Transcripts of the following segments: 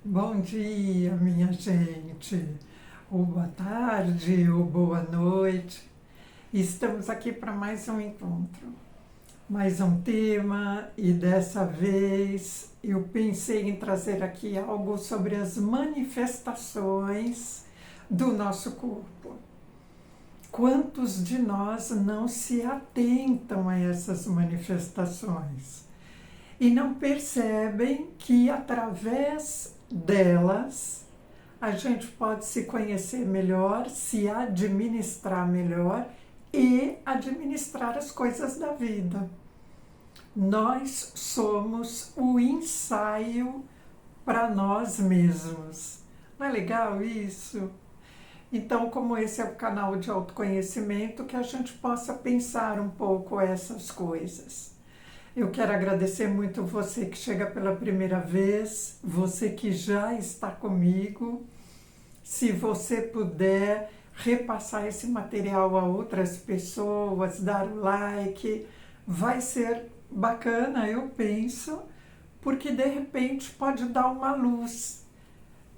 Bom dia, minha gente, ou boa tarde, ou boa noite. Estamos aqui para mais um encontro, mais um tema, e dessa vez eu pensei em trazer aqui algo sobre as manifestações do nosso corpo. Quantos de nós não se atentam a essas manifestações e não percebem que através delas a gente pode se conhecer melhor, se administrar melhor e administrar as coisas da vida. Nós somos o ensaio para nós mesmos. Não é legal isso? Então, como esse é o canal de autoconhecimento, que a gente possa pensar um pouco essas coisas. Eu quero agradecer muito você que chega pela primeira vez, você que já está comigo. Se você puder repassar esse material a outras pessoas, dar o like, vai ser bacana, eu penso, porque de repente pode dar uma luz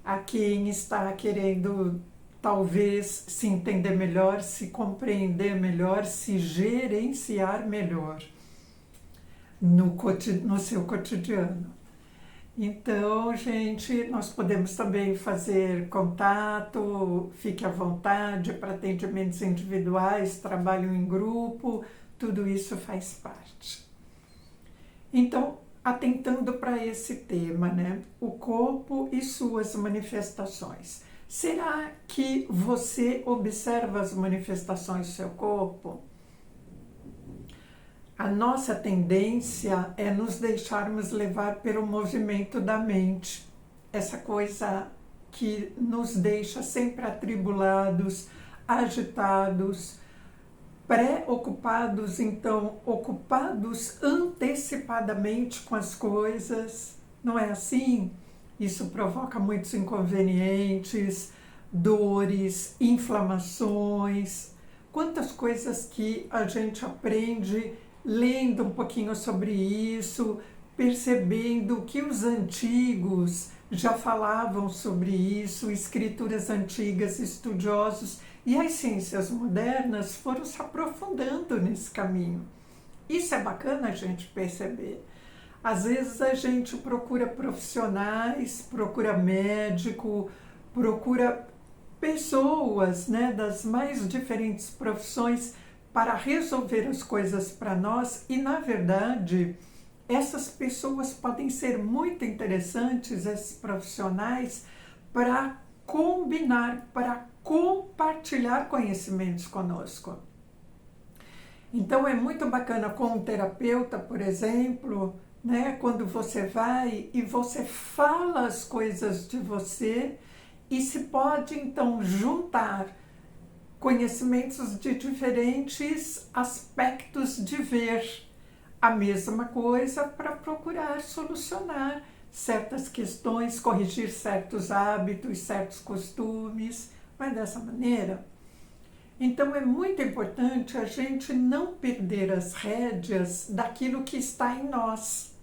a quem está querendo talvez se entender melhor, se compreender melhor, se gerenciar melhor no seu cotidiano. Então, gente, nós podemos também fazer contato, fique à vontade para atendimentos individuais, trabalho em grupo, tudo isso faz parte. Então, atentando para esse tema, né? O corpo e suas manifestações. Será que você observa as manifestações do seu corpo? A nossa tendência é nos deixarmos levar pelo movimento da mente, essa coisa que nos deixa sempre atribulados, agitados, preocupados, então ocupados antecipadamente com as coisas, não é assim? Isso provoca muitos inconvenientes, dores, inflamações, quantas coisas que a gente aprende lendo um pouquinho sobre isso, percebendo que os antigos já falavam sobre isso, escrituras antigas, estudiosos, e as ciências modernas foram se aprofundando nesse caminho. Isso é bacana a gente perceber. Às vezes a gente procura profissionais, procura médico, procura pessoas, né, das mais diferentes profissões para resolver as coisas para nós, e na verdade essas pessoas podem ser muito interessantes, esses profissionais, para combinar, para compartilhar conhecimentos conosco. Então é muito bacana com um terapeuta, por exemplo, né, quando você vai e você fala as coisas de você e se pode então juntar conhecimentos de diferentes aspectos de ver a mesma coisa para procurar solucionar certas questões, corrigir certos hábitos, certos costumes, mas dessa maneira. Então é muito importante a gente não perder as rédeas daquilo que está em nós,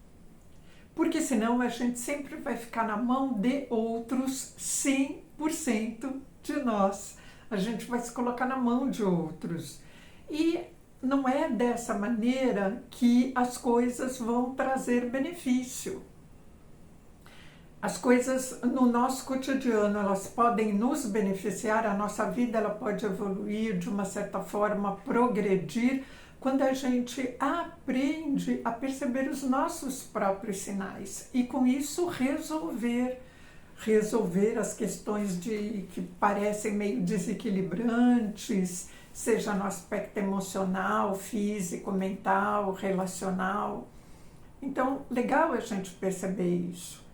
porque senão a gente sempre vai ficar na mão de outros 100% de nós. A gente vai se colocar na mão de outros. E não é dessa maneira que as coisas vão trazer benefício. As coisas no nosso cotidiano, elas podem nos beneficiar, a nossa vida ela pode evoluir de uma certa forma, progredir, quando a gente aprende a perceber os nossos próprios sinais e com isso resolver as questões que parecem meio desequilibrantes, seja no aspecto emocional, físico, mental, relacional. Então, legal a gente perceber isso.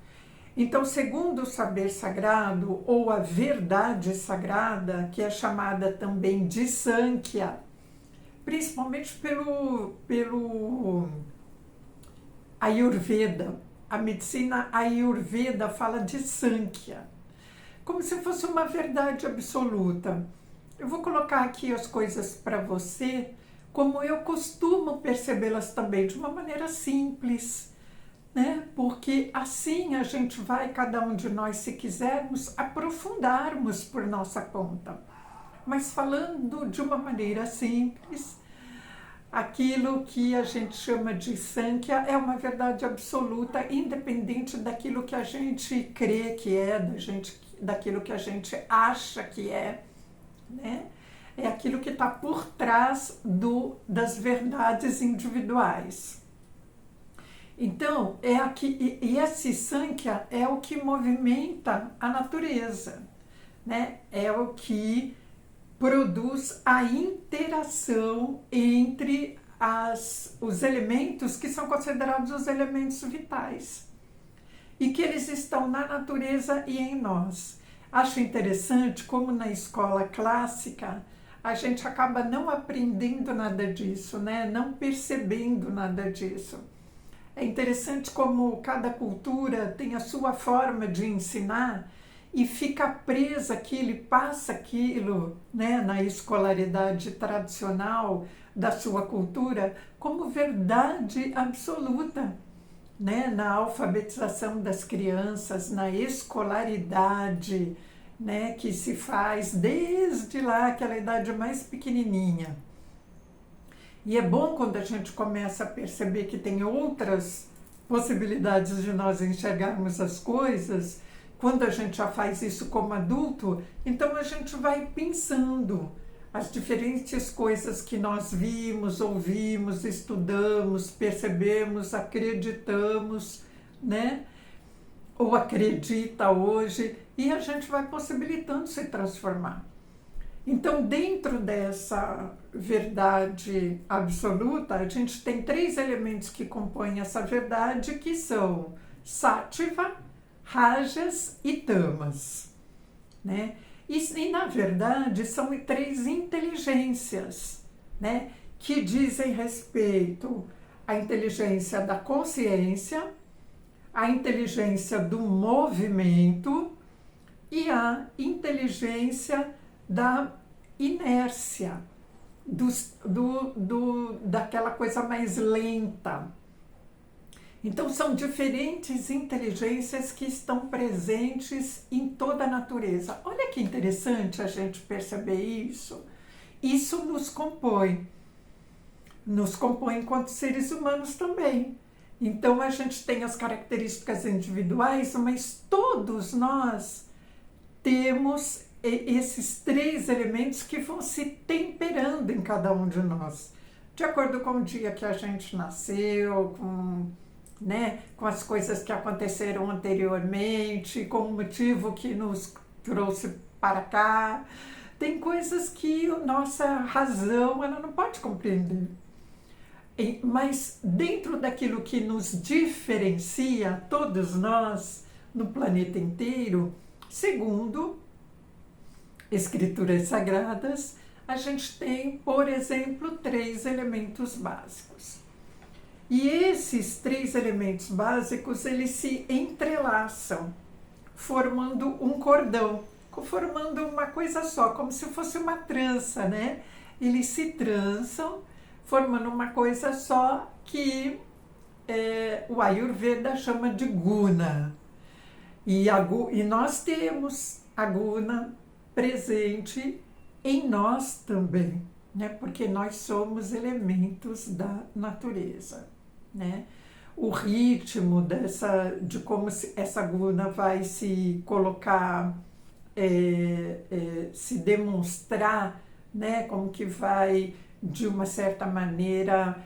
Então, segundo o saber sagrado, ou a verdade sagrada, que é chamada também de Sankhya, principalmente pelo Ayurveda, a medicina Ayurveda fala de Sankhya, como se fosse uma verdade absoluta. Eu vou colocar aqui as coisas para você, como eu costumo percebê-las também, de uma maneira simples, né? Porque assim a gente vai, cada um de nós, se quisermos, aprofundarmos por nossa conta. Mas falando de uma maneira simples, aquilo que a gente chama de Sankhya é uma verdade absoluta, independente daquilo que a gente crê que é, daquilo que a gente acha que é, né? É aquilo que está por trás das verdades individuais. Então, e esse Sankhya é o que movimenta a natureza, né? É o que produz a interação entre os elementos que são considerados os elementos vitais e que eles estão na natureza e em nós. Acho interessante como na escola clássica a gente acaba não aprendendo nada disso, né? Não percebendo nada disso. É interessante como cada cultura tem a sua forma de ensinar e fica presa aquilo e passa aquilo, né, na escolaridade tradicional da sua cultura como verdade absoluta, né, na alfabetização das crianças, na escolaridade, né, que se faz desde lá, aquela idade mais pequenininha. E é bom quando a gente começa a perceber que tem outras possibilidades de nós enxergarmos as coisas. Quando a gente já faz isso como adulto, então a gente vai pensando as diferentes coisas que nós vimos, ouvimos, estudamos, percebemos, acreditamos, né? Ou acredita hoje, e a gente vai possibilitando se transformar. Então, dentro dessa verdade absoluta, a gente tem 3 elementos que compõem essa verdade, que são Sattva, Rajas e Tamas, né? E na verdade são 3 inteligências, né, que dizem respeito à inteligência da consciência, à inteligência do movimento e à inteligência da inércia, daquela coisa mais lenta. Então, são diferentes inteligências que estão presentes em toda a natureza. Olha que interessante a gente perceber isso. Isso nos compõe enquanto seres humanos também. Então, a gente tem as características individuais, mas todos nós temos esses 3 elementos que vão se temperando em cada um de nós, de acordo com o dia que a gente nasceu, com as coisas que aconteceram anteriormente, com o motivo que nos trouxe para cá. Tem coisas que a nossa razão ela não pode compreender. Mas dentro daquilo que nos diferencia, todos nós, no planeta inteiro, segundo escrituras sagradas, a gente tem, por exemplo, 3 elementos básicos. E esses 3 elementos básicos, eles se entrelaçam, formando um cordão, formando uma coisa só, como se fosse uma trança, né? Eles se trançam, formando uma coisa só que o Ayurveda chama de guna. E nós temos a guna presente em nós também, né? Porque nós somos elementos da natureza, né? O ritmo de como essa guna vai se colocar, se demonstrar, né? Como que vai, de uma certa maneira,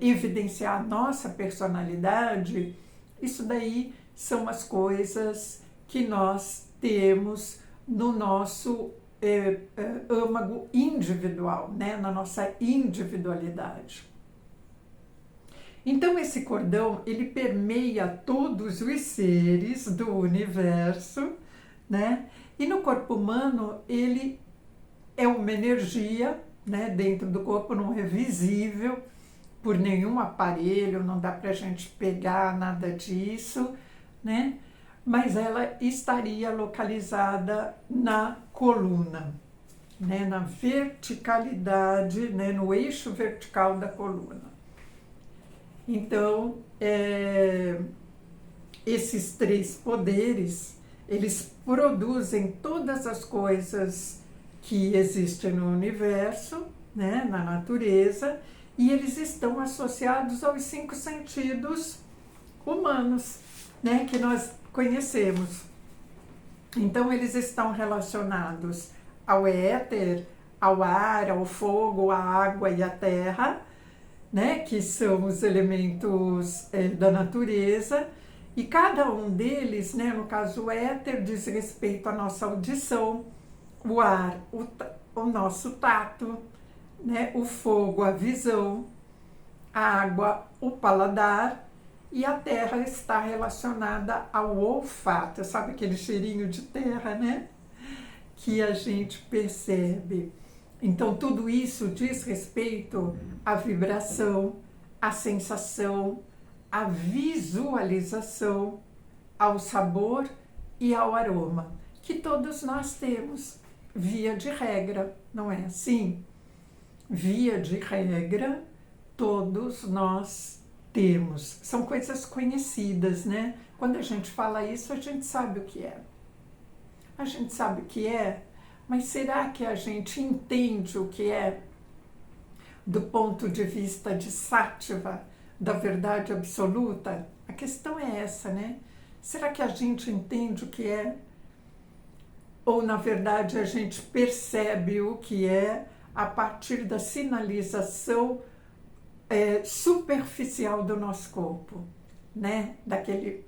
evidenciar a nossa personalidade. Isso daí são as coisas que nós temos no nosso âmago individual, né? Na nossa individualidade. Então, esse cordão, ele permeia todos os seres do universo, né? E no corpo humano, ele é uma energia, né? Dentro do corpo, não é visível por nenhum aparelho, não dá para a gente pegar nada disso, né? Mas ela estaria localizada na coluna, né? Na verticalidade, né? No eixo vertical da coluna. Então, esses três poderes, eles produzem todas as coisas que existem no universo, né, na natureza, e eles estão associados aos 5 sentidos humanos, né, que nós conhecemos. Então, eles estão relacionados ao éter, ao ar, ao fogo, à água e à terra, né, que são os elementos da natureza, e cada um deles, né, no caso o éter, diz respeito à nossa audição, o ar, o nosso tato, né, o fogo, a visão, a água, o paladar, e a terra está relacionada ao olfato, sabe aquele cheirinho de terra, né, que a gente percebe. Então, tudo isso diz respeito à vibração, à sensação, à visualização, ao sabor e ao aroma, que todos nós temos, via de regra, não é assim? Via de regra, todos nós temos. São coisas conhecidas, né? Quando a gente fala isso, a gente sabe o que é. A gente sabe o que é, mas será que a gente entende o que é do ponto de vista de Sattva, da verdade absoluta? A questão é essa, né? Será que a gente entende o que é? Ou, na verdade, a gente percebe o que é a partir da sinalização superficial do nosso corpo, né? Daquele,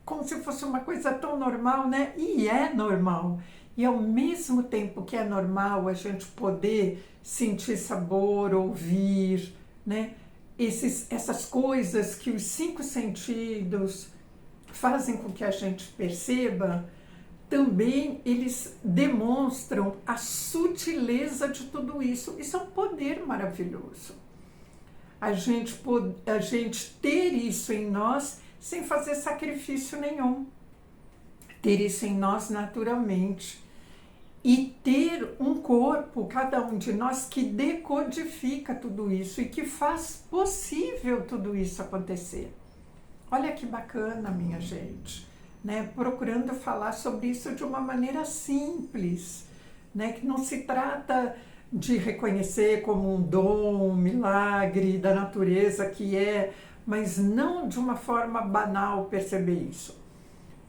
como se fosse uma coisa tão normal, né? E é normal. E ao mesmo tempo que é normal a gente poder sentir sabor, ouvir, né? Essas coisas que os 5 sentidos fazem com que a gente perceba, também eles demonstram a sutileza de tudo isso. Isso é um poder maravilhoso. A gente ter isso em nós sem fazer sacrifício nenhum. Ter isso em nós naturalmente. E ter um corpo, cada um de nós, que decodifica tudo isso e que faz possível tudo isso acontecer. Olha que bacana, minha gente, né? Procurando falar sobre isso de uma maneira simples, né? Que não se trata de reconhecer como um dom, um milagre da natureza que é, mas não de uma forma banal perceber isso.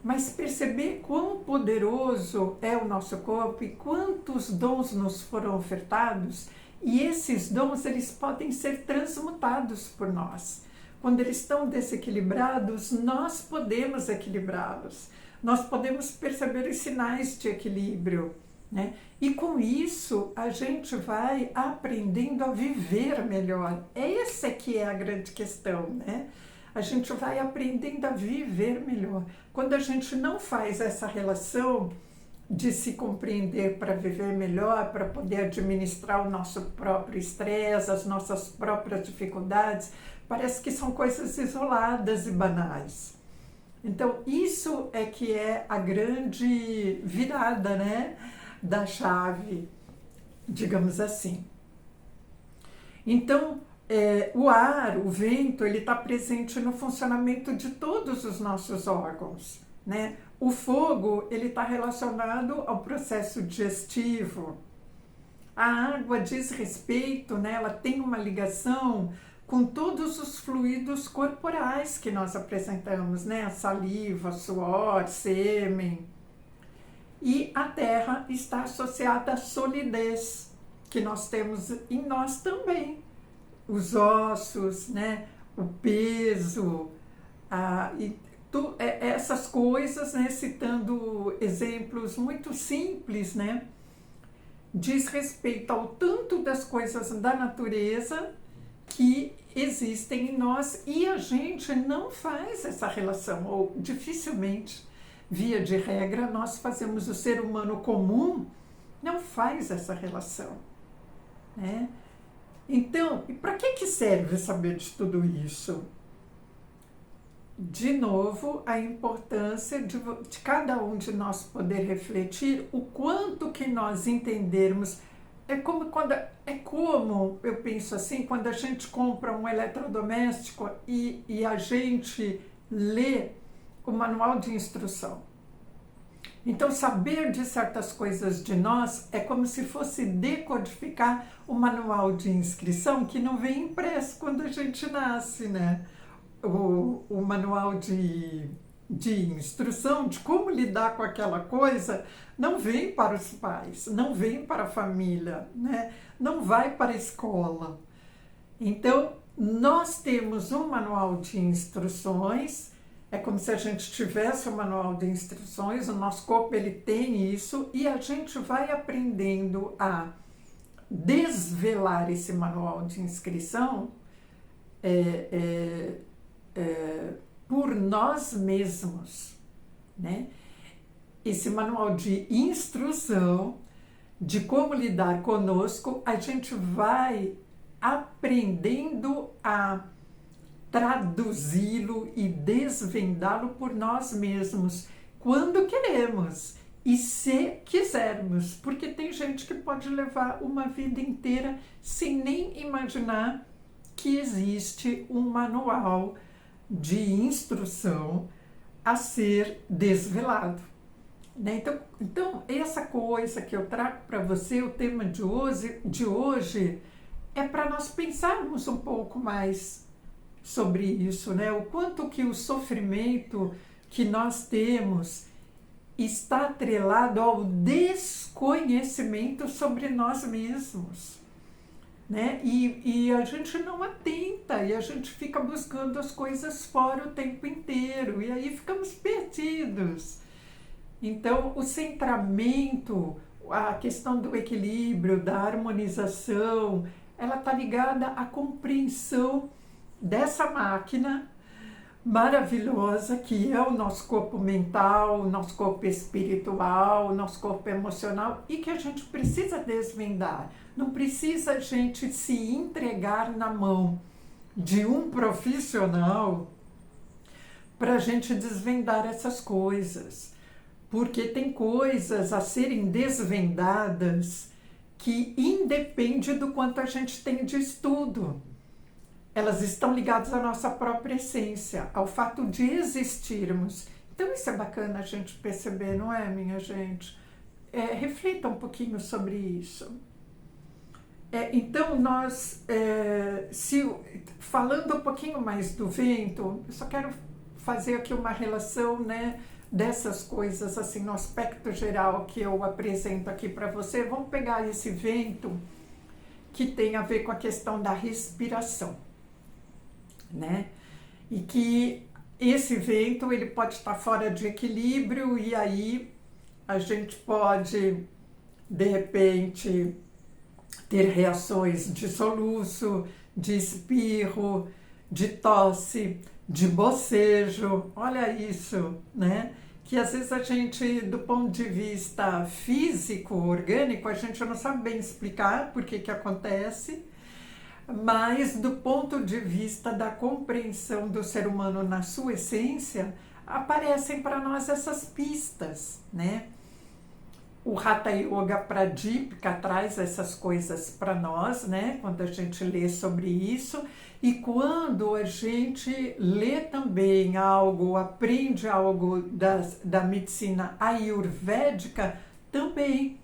Mas perceber quão poderoso é o nosso corpo e quantos dons nos foram ofertados, e esses dons eles podem ser transmutados por nós. Quando eles estão desequilibrados, nós podemos equilibrá-los. Nós podemos perceber os sinais de equilíbrio, né? E com isso a gente vai aprendendo a viver melhor. Essa que é a grande questão, né? A gente vai aprendendo a viver melhor. Quando a gente não faz essa relação de se compreender para viver melhor, para poder administrar o nosso próprio estresse, as nossas próprias dificuldades, parece que são coisas isoladas e banais. Então, isso é que é a grande virada, né, da chave, digamos assim. Então, o ar, o vento, ele está presente no funcionamento de todos os nossos órgãos, né? O fogo, ele está relacionado ao processo digestivo. A água diz respeito, né? Ela tem uma ligação com todos os fluidos corporais que nós apresentamos, né? A saliva, suor, sêmen. E a terra está associada à solidez, que nós temos em nós também. Os ossos, né, o peso, essas coisas, né, citando exemplos muito simples, né, diz respeito ao tanto das coisas da natureza que existem em nós e a gente não faz essa relação, ou dificilmente, via de regra, nós fazemos, o ser humano comum não faz essa relação, né? Então, e para que serve saber de tudo isso? De novo, a importância de cada um de nós poder refletir o quanto que nós entendermos como eu penso assim, quando a gente compra um eletrodoméstico e a gente lê o manual de instrução. Então, saber de certas coisas de nós é como se fosse decodificar o manual de inscrição que não vem impresso quando a gente nasce, né? O manual de instrução de como lidar com aquela coisa não vem para os pais, não vem para a família, né? Não vai para a escola. Então, nós temos um manual de instruções, é como se a gente tivesse um manual de instruções, o nosso corpo ele tem isso e a gente vai aprendendo a desvelar esse manual de inscrição por nós mesmos, né? Esse manual de instrução de como lidar conosco, a gente vai aprendendo a traduzi-lo e desvendá-lo por nós mesmos, quando queremos e se quisermos, porque tem gente que pode levar uma vida inteira sem nem imaginar que existe um manual de instrução a ser desvelado, né? Então, essa coisa que eu trago para você, o tema de hoje é para nós pensarmos um pouco mais sobre isso, né? O quanto que o sofrimento que nós temos está atrelado ao desconhecimento sobre nós mesmos, né? E a gente não atenta, e a gente fica buscando as coisas fora o tempo inteiro, e aí ficamos perdidos. Então, o centramento, a questão do equilíbrio, da harmonização, ela está ligada à compreensão dessa máquina maravilhosa que é o nosso corpo mental, o nosso corpo espiritual, o nosso corpo emocional e que a gente precisa desvendar. Não precisa a gente se entregar na mão de um profissional para a gente desvendar essas coisas, porque tem coisas a serem desvendadas que independe do quanto a gente tem de estudo. Elas estão ligadas à nossa própria essência, ao fato de existirmos. Então isso é bacana a gente perceber, não é, minha gente? Reflita um pouquinho sobre isso. Então nós, falando um pouquinho mais do vento, eu só quero fazer aqui uma relação, né, dessas coisas, assim, no aspecto geral que eu apresento aqui para você. Vamos pegar esse vento que tem a ver com a questão da respiração, né? E que esse vento ele pode estar fora de equilíbrio e aí a gente pode de repente ter reações de soluço, de espirro, de tosse, de bocejo. Olha isso, né? Que às vezes a gente, do ponto de vista físico, orgânico, a gente não sabe bem explicar por que acontece, mas do ponto de vista da compreensão do ser humano na sua essência, aparecem para nós essas pistas, né? O Hatha Yoga Pradipika traz essas coisas para nós, né? Quando a gente lê sobre isso, e quando a gente lê também algo, aprende algo da medicina ayurvédica também,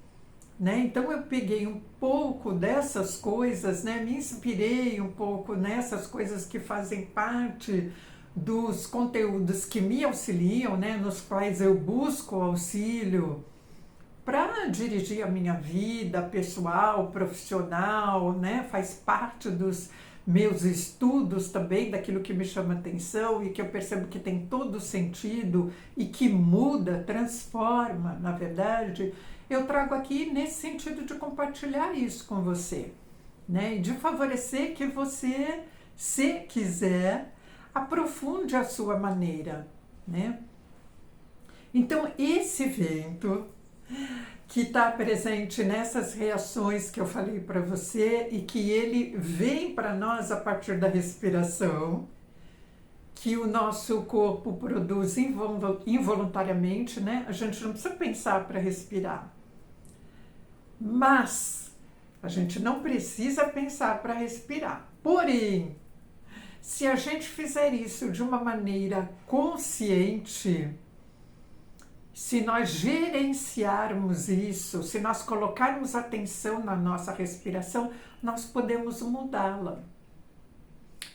né? Então eu peguei um pouco dessas coisas, né? Me inspirei um pouco nessas coisas que fazem parte dos conteúdos que me auxiliam, né? Nos quais eu busco auxílio para dirigir a minha vida pessoal, profissional, né? Faz parte dos meus estudos também, daquilo que me chama atenção e que eu percebo que tem todo sentido e que muda, transforma, na verdade. Eu trago aqui nesse sentido de compartilhar isso com você, né? E de favorecer que você, se quiser, aprofunde a sua maneira, né? Então, esse vento que está presente nessas reações que eu falei para você e que ele vem para nós a partir da respiração, que o nosso corpo produz involuntariamente, né? A gente não precisa pensar para respirar. Mas A gente não precisa pensar para respirar. Porém, se a gente fizer isso de uma maneira consciente, se nós gerenciarmos isso, se nós colocarmos atenção na nossa respiração, nós podemos mudá-la.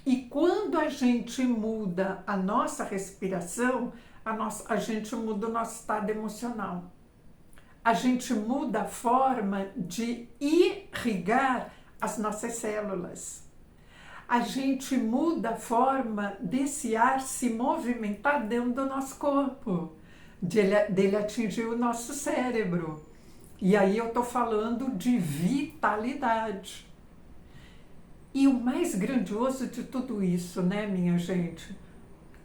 E quando a gente muda a nossa respiração, a gente muda o nosso estado emocional. A gente muda a forma de irrigar as nossas células. A gente muda a forma desse ar se movimentar dentro do nosso corpo, dele atingir o nosso cérebro. E aí eu estou falando de vitalidade. E o mais grandioso de tudo isso, né, minha gente,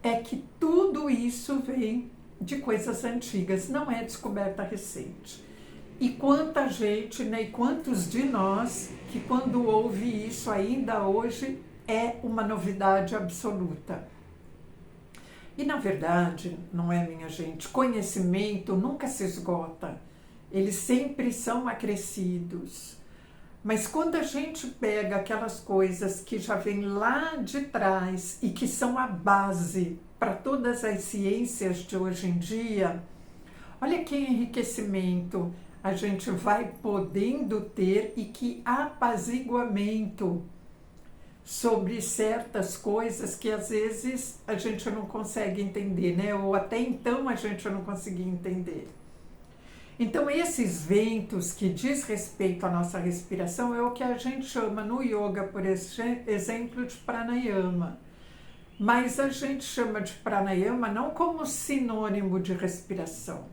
é que tudo isso vem de coisas antigas, não é descoberta recente. E quanta gente, né, e quantos de nós que quando ouve isso ainda hoje é uma novidade absoluta. E na verdade, não é, minha gente, conhecimento nunca se esgota, eles sempre são acrescidos. Mas quando a gente pega aquelas coisas que já vêm lá de trás e que são a base para todas as ciências de hoje em dia, olha que enriquecimento a gente vai podendo ter e que apaziguamento sobre certas coisas que às vezes a gente não consegue entender, né? Ou até então a gente não conseguia entender. Então, esses ventos que diz respeito à nossa respiração é o que a gente chama no yoga, por exemplo, de pranayama. Mas a gente chama de pranayama não como sinônimo de respiração.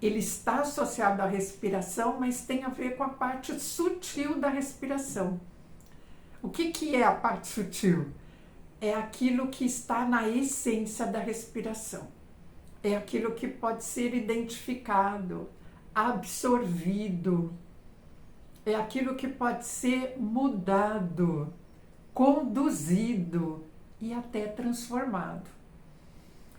Ele está associado à respiração, mas tem a ver com a parte sutil da respiração. O que é a parte sutil? É aquilo que está na essência da respiração. É aquilo que pode ser identificado, absorvido, é aquilo que pode ser mudado, conduzido e até transformado.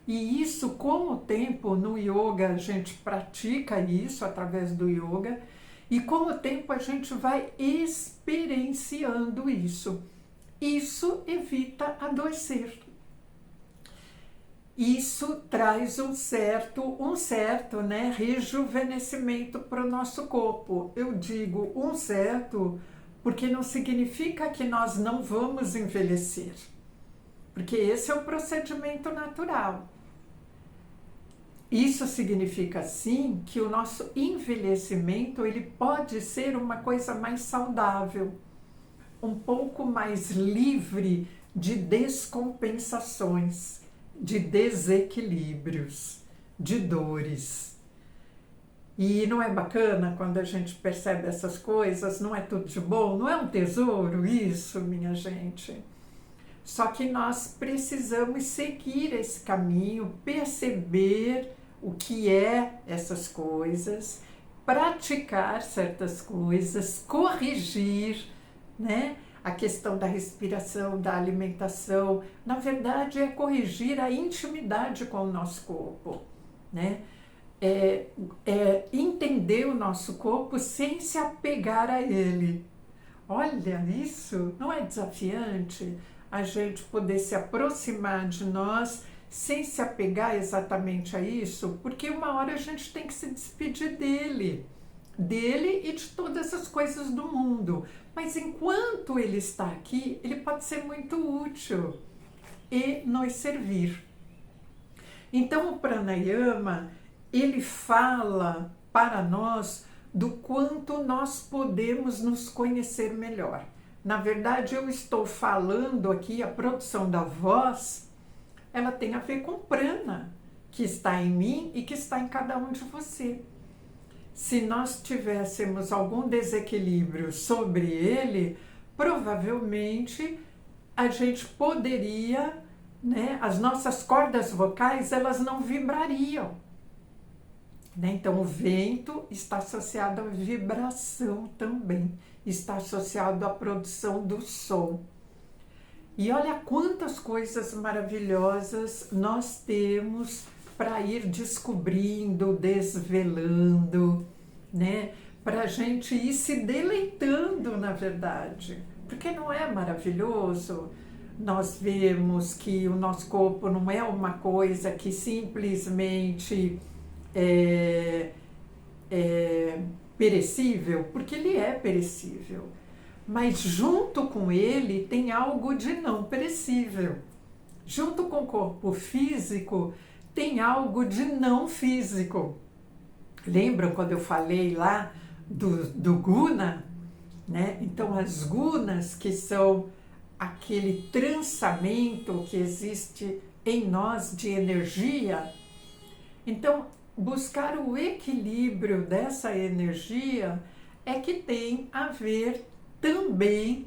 E isso, com o tempo, no yoga a gente pratica isso através do yoga, e com o tempo a gente vai experienciando isso. Isso evita adoecer. Isso traz um certo, né, rejuvenescimento para o nosso corpo. Eu digo um certo porque não significa que nós não vamos envelhecer, porque esse é o procedimento natural. Isso significa, sim, que o nosso envelhecimento ele pode ser uma coisa mais saudável, um pouco mais livre de descompensações, de desequilíbrios, de dores. E não é bacana quando a gente percebe essas coisas? Não é tudo de bom? Não é um tesouro isso, minha gente? Só que nós precisamos seguir esse caminho, perceber o que é essas coisas, praticar certas coisas, corrigir, né? A questão da respiração, da alimentação, na verdade é corrigir a intimidade com o nosso corpo, né? Entender o nosso corpo sem se apegar a ele. Olha, isso não é desafiante? A gente poder se aproximar de nós sem se apegar exatamente a isso, porque uma hora a gente tem que se despedir dele e de todas as coisas do mundo. Mas enquanto ele está aqui, ele pode ser muito útil e nos servir. Então o pranayama, ele fala para nós do quanto nós podemos nos conhecer melhor. Na verdade, eu estou falando aqui, a produção da voz, ela tem a ver com prana, que está em mim e que está em cada um de você. Se nós tivéssemos algum desequilíbrio sobre ele, provavelmente a gente poderia, né, as nossas cordas vocais, elas não vibrariam. Né? Então, o vento está associado à vibração também, está associado à produção do som. E olha quantas coisas maravilhosas nós temos para ir descobrindo, desvelando, né? para a gente ir se deleitando, na verdade. Porque não é maravilhoso nós vemos que o nosso corpo não é uma coisa que simplesmente é perecível, porque ele é perecível. Mas junto com ele tem algo de não perecível. Junto com o corpo físico tem algo de não físico. Lembram quando eu falei lá do guna? Né? Então, as gunas, que são aquele trançamento que existe em nós de energia. Então, buscar o equilíbrio dessa energia é que tem a ver também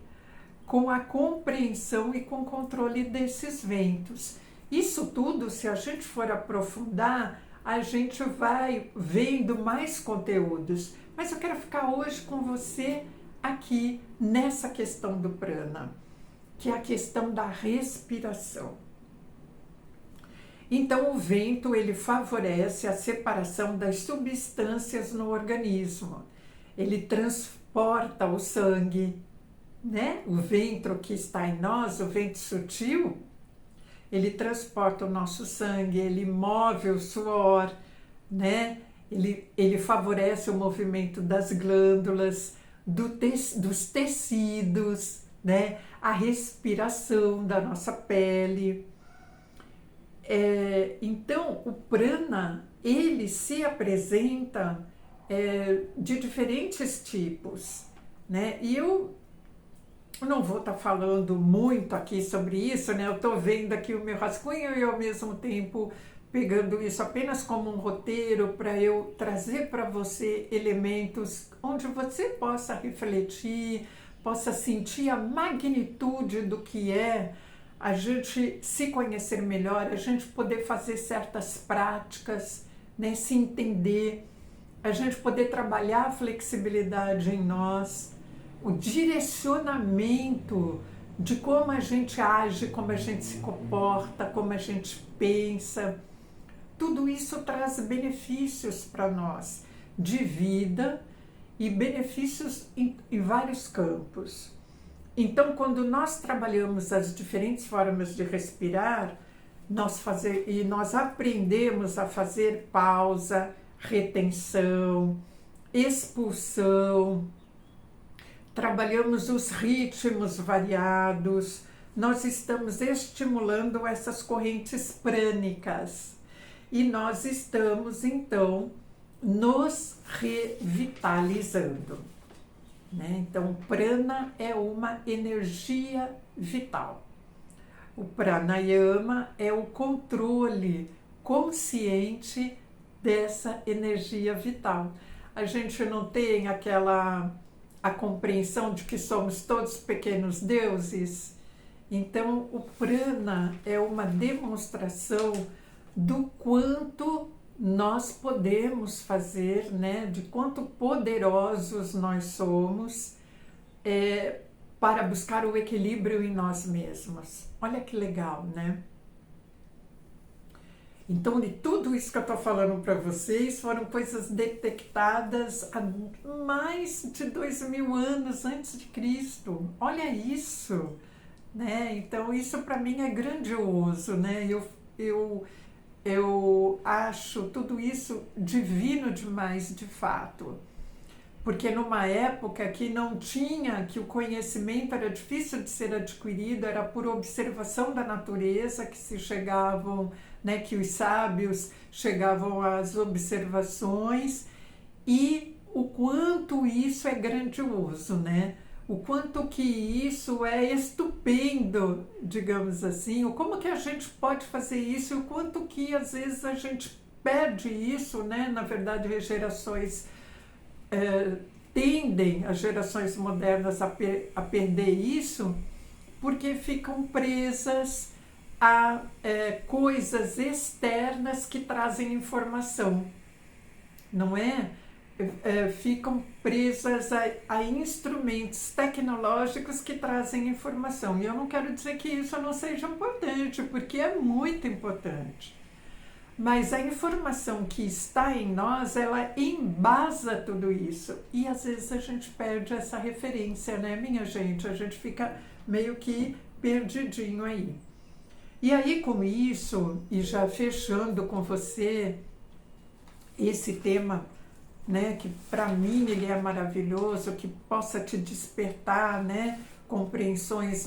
com a compreensão e com o controle desses ventos. Isso tudo, se a gente for aprofundar, a gente vai vendo mais conteúdos. Mas eu quero ficar hoje com você aqui nessa questão do prana, que é a questão da respiração. Então, o vento, ele favorece a separação das substâncias no organismo. Ele transporta o sangue, né? O vento que está em nós, o vento sutil, ele transporta o nosso sangue, ele move o suor, né? Ele favorece o movimento das glândulas, dos tecidos, né? A respiração da nossa pele. Então, o prana, ele se apresenta de diferentes tipos, né? E eu não vou estar falando muito aqui sobre isso, né? Eu estou vendo aqui o meu rascunho e ao mesmo tempo pegando isso apenas como um roteiro para eu trazer para você elementos onde você possa refletir, possa sentir a magnitude do que é a gente se conhecer melhor, a gente poder fazer certas práticas, né? Se entender, a gente poder trabalhar a flexibilidade em nós, o direcionamento de como a gente age, como a gente se comporta, como a gente pensa. Tudo isso traz benefícios para nós de vida e benefícios em vários campos. Então, quando nós trabalhamos as diferentes formas de respirar, nós aprendemos a fazer pausa, retenção, expulsão, trabalhamos os ritmos variados, nós estamos estimulando essas correntes prânicas e nós estamos, então, nos revitalizando. Né? Então, o prana é uma energia vital. O pranayama é o controle consciente dessa energia vital. A gente não tem a compreensão de que somos todos pequenos deuses. Então, o prana é uma demonstração do quanto nós podemos fazer, né, de quanto poderosos nós somos para buscar o equilíbrio em nós mesmos. Olha que legal, né? Então, de tudo isso que eu estou falando para vocês, foram coisas detectadas há mais de 2000 anos antes de Cristo. Olha isso, né? Então, isso para mim é grandioso, né? Eu acho tudo isso divino demais, de fato, porque numa época que não tinha, que o conhecimento era difícil de ser adquirido, era por observação da natureza que se chegavam, né, que os sábios chegavam às observações, e o quanto isso é grandioso, né? O quanto que isso é estupendo, digamos assim, o como que a gente pode fazer isso, e o quanto que às vezes a gente perde isso, né? Na verdade, as gerações tendem, as gerações modernas, a perder isso, porque ficam presas a coisas externas que trazem informação, não é? Ficam presas a instrumentos tecnológicos que trazem informação. E eu não quero dizer que isso não seja importante, porque é muito importante. Mas a informação que está em nós, ela embasa tudo isso. E às vezes a gente perde essa referência, né, minha gente? A gente fica meio que perdidinho aí. E aí, com isso, e já fechando com você esse tema, né, que para mim ele é maravilhoso, que possa te despertar, né, compreensões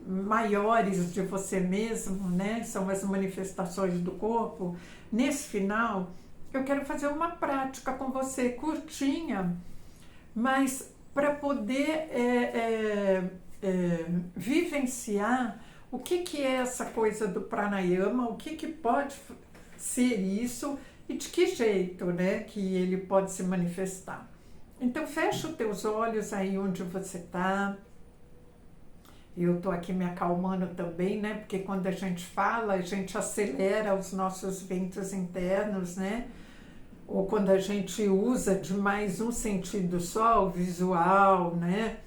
maiores de você mesmo, né, são as manifestações do corpo. Nesse final, eu quero fazer uma prática com você, curtinha, mas para poder vivenciar o que é essa coisa do pranayama, o que pode ser isso e de que jeito, né, que ele pode se manifestar. Então, fecha os teus olhos aí onde você está. Eu estou aqui me acalmando também, né, porque quando a gente fala, a gente acelera os nossos ventos internos, né, ou quando a gente usa de mais um sentido só, o visual, né,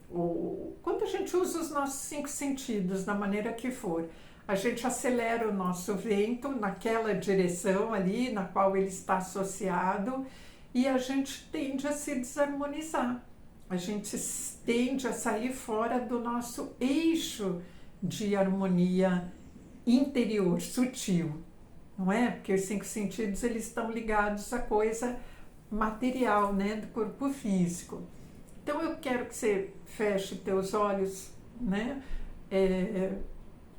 ou quando a gente usa os nossos 5 sentidos, da maneira que for, a gente acelera o nosso vento naquela direção ali na qual ele está associado e a gente tende a se desarmonizar. A gente tende a sair fora do nosso eixo de harmonia interior, sutil, não é? Porque os 5 sentidos eles estão ligados à coisa material, né, do corpo físico. Então eu quero que você feche teus olhos, né,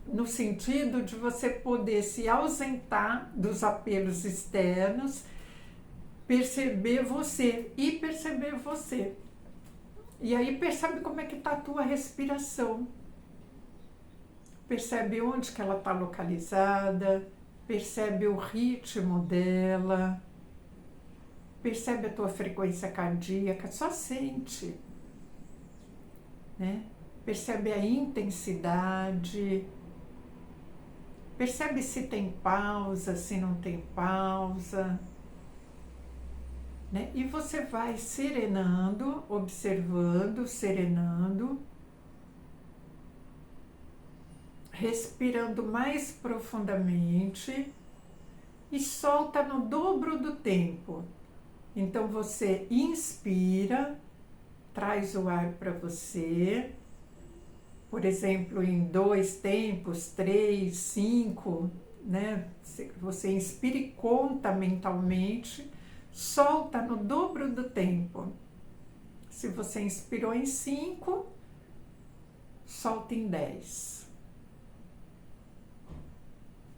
no sentido de você poder se ausentar dos apelos externos, perceber você e perceber você. E aí percebe como é que está a tua respiração. Percebe onde que ela está localizada, percebe o ritmo dela, percebe a tua frequência cardíaca, só sente, né? Percebe a intensidade, percebe se tem pausa, se não tem pausa, né? E você vai serenando, observando, serenando, respirando mais profundamente e solta no dobro do tempo. Então você inspira, traz o ar para você, por exemplo, em 2 tempos, 3, 5, né? Você inspira e conta mentalmente, solta no dobro do tempo. Se você inspirou em 5, solta em 10.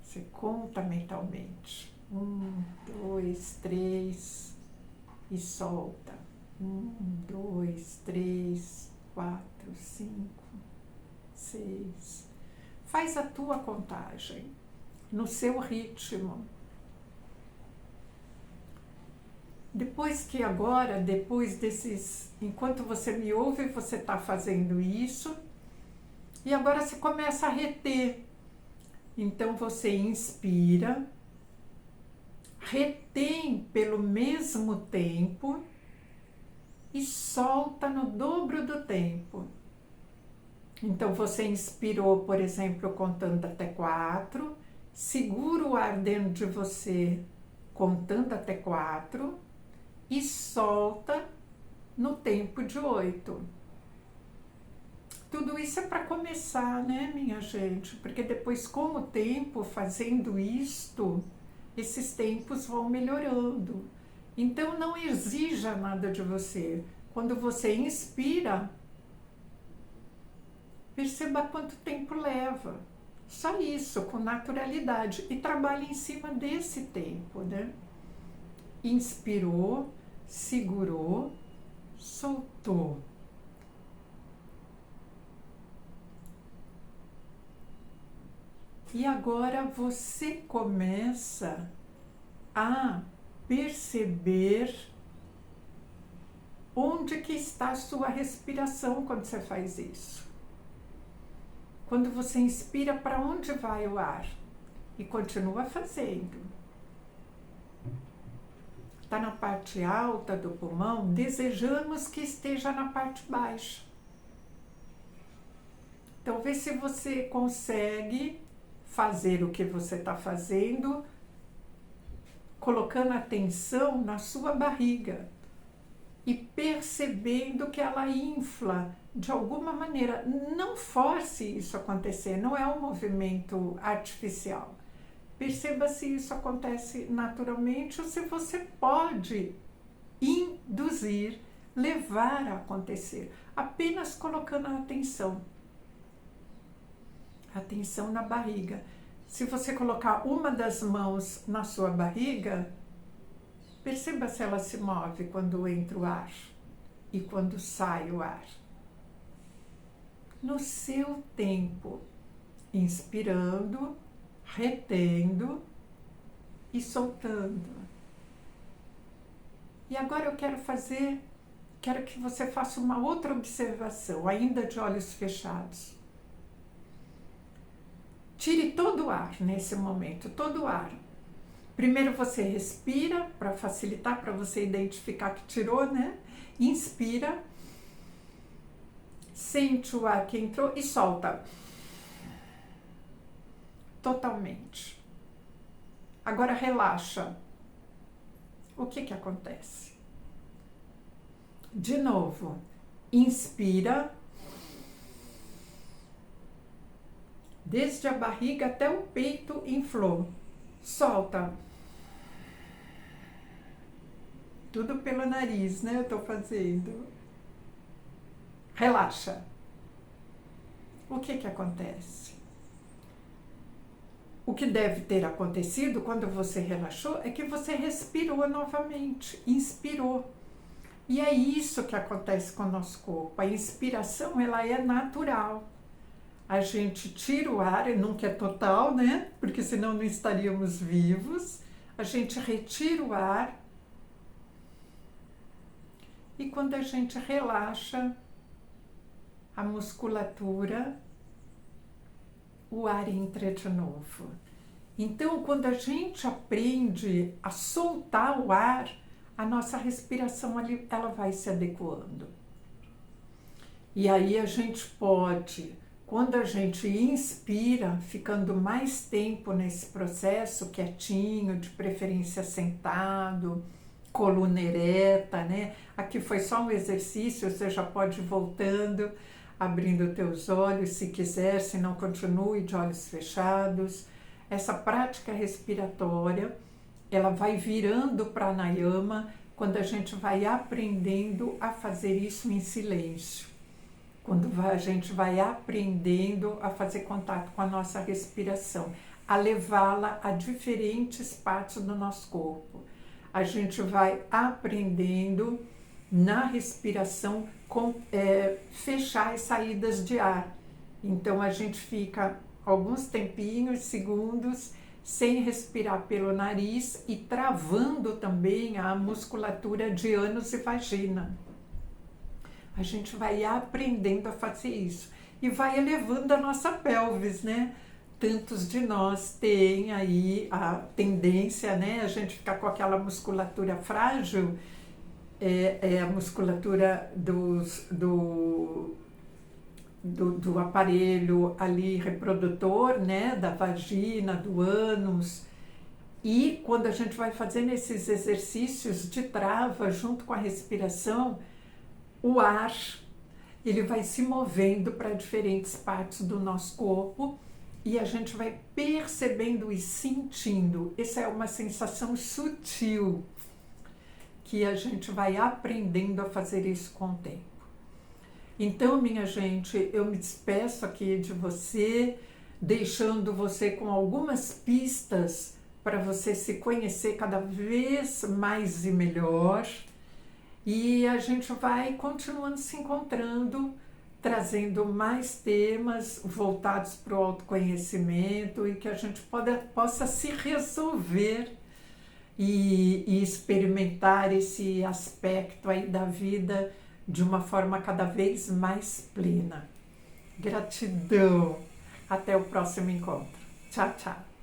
Você conta mentalmente. 1, 2, 3 e solta. 1, 2, 3, 4, 5, 6. Faz a tua contagem no seu ritmo. Depois desses, enquanto você me ouve, você está fazendo isso, e agora você começa a reter. Então você inspira, retém pelo mesmo tempo e solta no dobro do tempo. Então você inspirou, por exemplo, contando até 4, segura o ar dentro de você contando até 4 e solta no tempo de 8. Tudo isso é para começar, né, minha gente? Porque depois, com o tempo, fazendo isto, esses tempos vão melhorando. Então, não exija nada de você. Quando você inspira, perceba quanto tempo leva. Só isso, com naturalidade. E trabalhe em cima desse tempo, né? Inspirou, segurou, soltou. E agora você começa a perceber onde que está a sua respiração quando você faz isso. Quando você inspira, para onde vai o ar? E continua fazendo. Está na parte alta do pulmão, desejamos que esteja na parte baixa. Então, vê se você consegue fazer o que você está fazendo colocando atenção na sua barriga e percebendo que ela infla de alguma maneira. Não force isso acontecer, não é um movimento artificial. Perceba se isso acontece naturalmente ou se você pode induzir, levar a acontecer, apenas colocando a atenção na barriga. Se você colocar uma das mãos na sua barriga, perceba se ela se move quando entra o ar e quando sai o ar. No seu tempo, inspirando, retendo e soltando. E agora eu quero que você faça uma outra observação, ainda de olhos fechados. Tire todo o ar nesse momento, todo o ar. Primeiro você respira, para facilitar, para você identificar que tirou, né? Inspira, sente o ar que entrou e solta. Totalmente. Agora relaxa. O que acontece? De novo, inspira. Desde a barriga até o peito inflou. Solta. Tudo pelo nariz, né? Eu tô fazendo. Relaxa. O que acontece? O que deve ter acontecido quando você relaxou é que você respirou novamente, inspirou. E é isso que acontece com o nosso corpo. A inspiração, ela é natural. A gente tira o ar, e nunca é total, né? Porque senão não estaríamos vivos. A gente retira o ar. E quando a gente relaxa a musculatura, o ar entra de novo. Então, quando a gente aprende a soltar o ar, a nossa respiração ela vai se adequando. E aí a gente pode, quando a gente inspira, ficando mais tempo nesse processo, quietinho, de preferência sentado, coluna ereta, né? Aqui foi só um exercício, você já pode ir voltando, abrindo teus olhos se quiser, se não continue de olhos fechados. Essa prática respiratória, ela vai virando pranayama quando a gente vai aprendendo a fazer isso em silêncio. Quando a gente vai aprendendo a fazer contato com a nossa respiração, a levá-la a diferentes partes do nosso corpo. A gente vai aprendendo na respiração fechar as saídas de ar. Então a gente fica alguns tempinhos, segundos, sem respirar pelo nariz e travando também a musculatura de ânus e vagina. A gente vai aprendendo a fazer isso e vai elevando a nossa pelvis, né? Tantos de nós têm aí a tendência, né? A gente ficar com aquela musculatura frágil, é a musculatura do aparelho ali reprodutor, né, da vagina, do ânus. E quando a gente vai fazendo esses exercícios de trava junto com a respiração, o ar, ele vai se movendo para diferentes partes do nosso corpo e a gente vai percebendo e sentindo. Essa é uma sensação sutil que a gente vai aprendendo a fazer isso com o tempo. Então, minha gente, eu me despeço aqui de você, deixando você com algumas pistas para você se conhecer cada vez mais e melhor. E a gente vai continuando se encontrando, trazendo mais temas voltados para o autoconhecimento e que a gente possa se resolver e experimentar esse aspecto aí da vida de uma forma cada vez mais plena. Gratidão. Até o próximo encontro. Tchau, tchau.